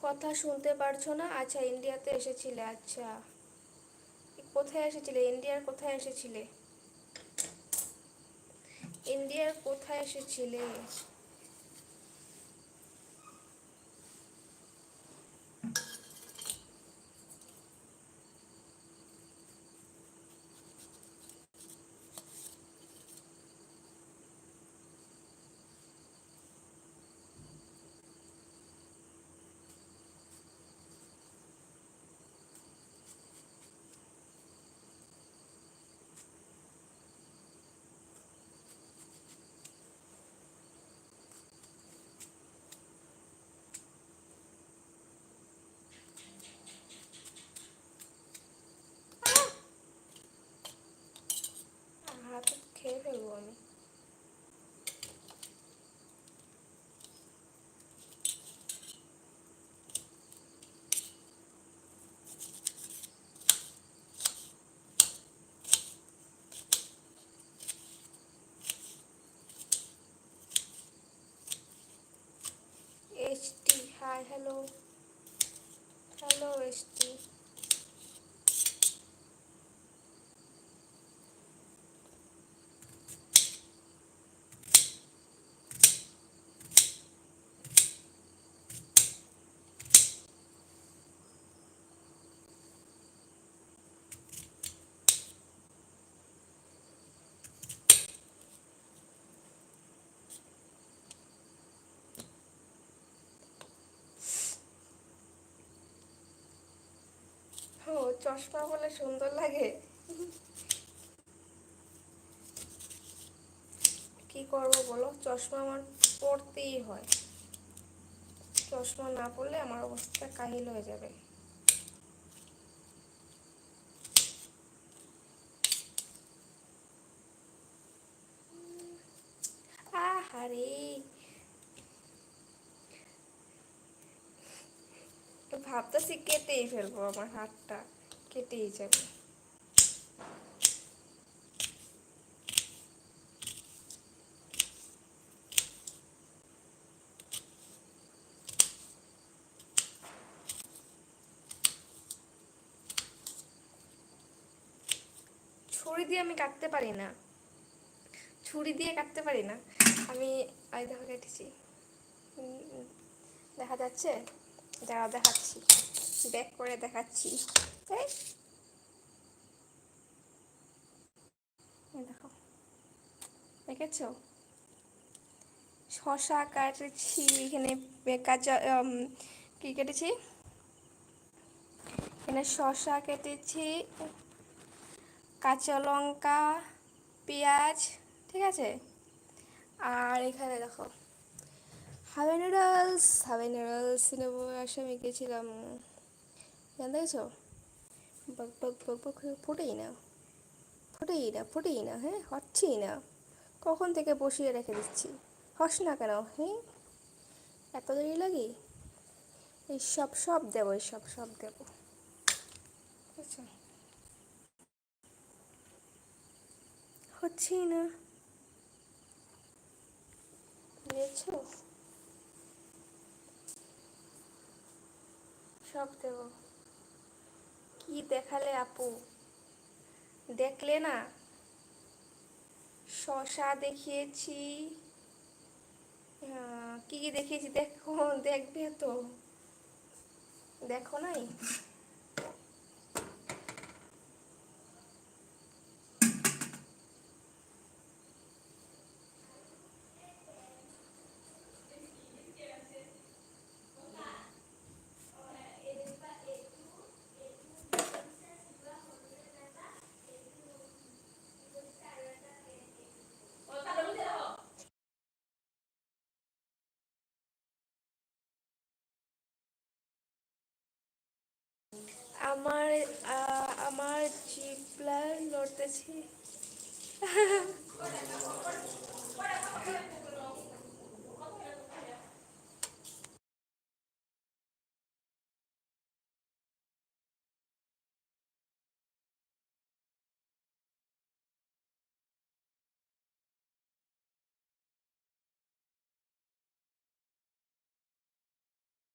কথা শুনতে পারছো না? আচ্ছা, ইন্ডিয়াতে এসেছিলে। আচ্ছা, কোথায় এসেছিলে? ইন্ডিয়ার কোথায় এসেছিলে? ইন্ডিয়ার কোথায় এসেছিলে? হাত খেয়ে ফেলবো আমি। এসটি, হাই, হ্যালো। হ্যালো এসটি। ও, চশমা বলে সুন্দর লাগে। কি করবো বলো, চশমা আমার পরতেই হয়। চশমা না পরলে আমার অবস্থা কাহিল হয়ে যাবে। আহারে, ভাবতেছি কেটেই ফেলবো, আমার হাতটা কেটেই যাবে। ছুরি দিয়ে আমি কাটতে পারি না, ছুরি দিয়ে কাটতে পারি না আমি। এই দেখো কেটেছি। দেখা যাচ্ছে? দাঁড়াও, দেখাচ্ছি, ব্যাক করে দেখাচ্ছি। এই, দেখো, দেখেছো? শশা কাটেছি এখানে। কাঁচা কি কেটেছি? এখানে শশা কেটেছি, কাঁচা লঙ্কা, পেঁয়াজ, ঠিক আছে। আর এখানে দেখো, হাওয়াই নুডলস নেবো। আসামে গেছিলাম, জানতে দেখেছো? বক বক বক বক ফুটেই না, ফুটেই না, ফুটেই না, হ্যাঁ, হচ্ছেই না। কখন থেকে বসিয়ে রেখে দিচ্ছি, হস না কেন? হ্যাঁ, এত দেরি লাগে? এই সব সব দেবো, এই সব সব দেবো, বুঝছো? হচ্ছেই না, বুঝেছো? সব দেবো। কি দেখালে আপু, দেখলে না? শশা দেখিয়েছি, কি কি দেখিয়েছি দেখো, দেখবে তো, দেখো নাই? আমার আমার জিভলা লড়তেছি।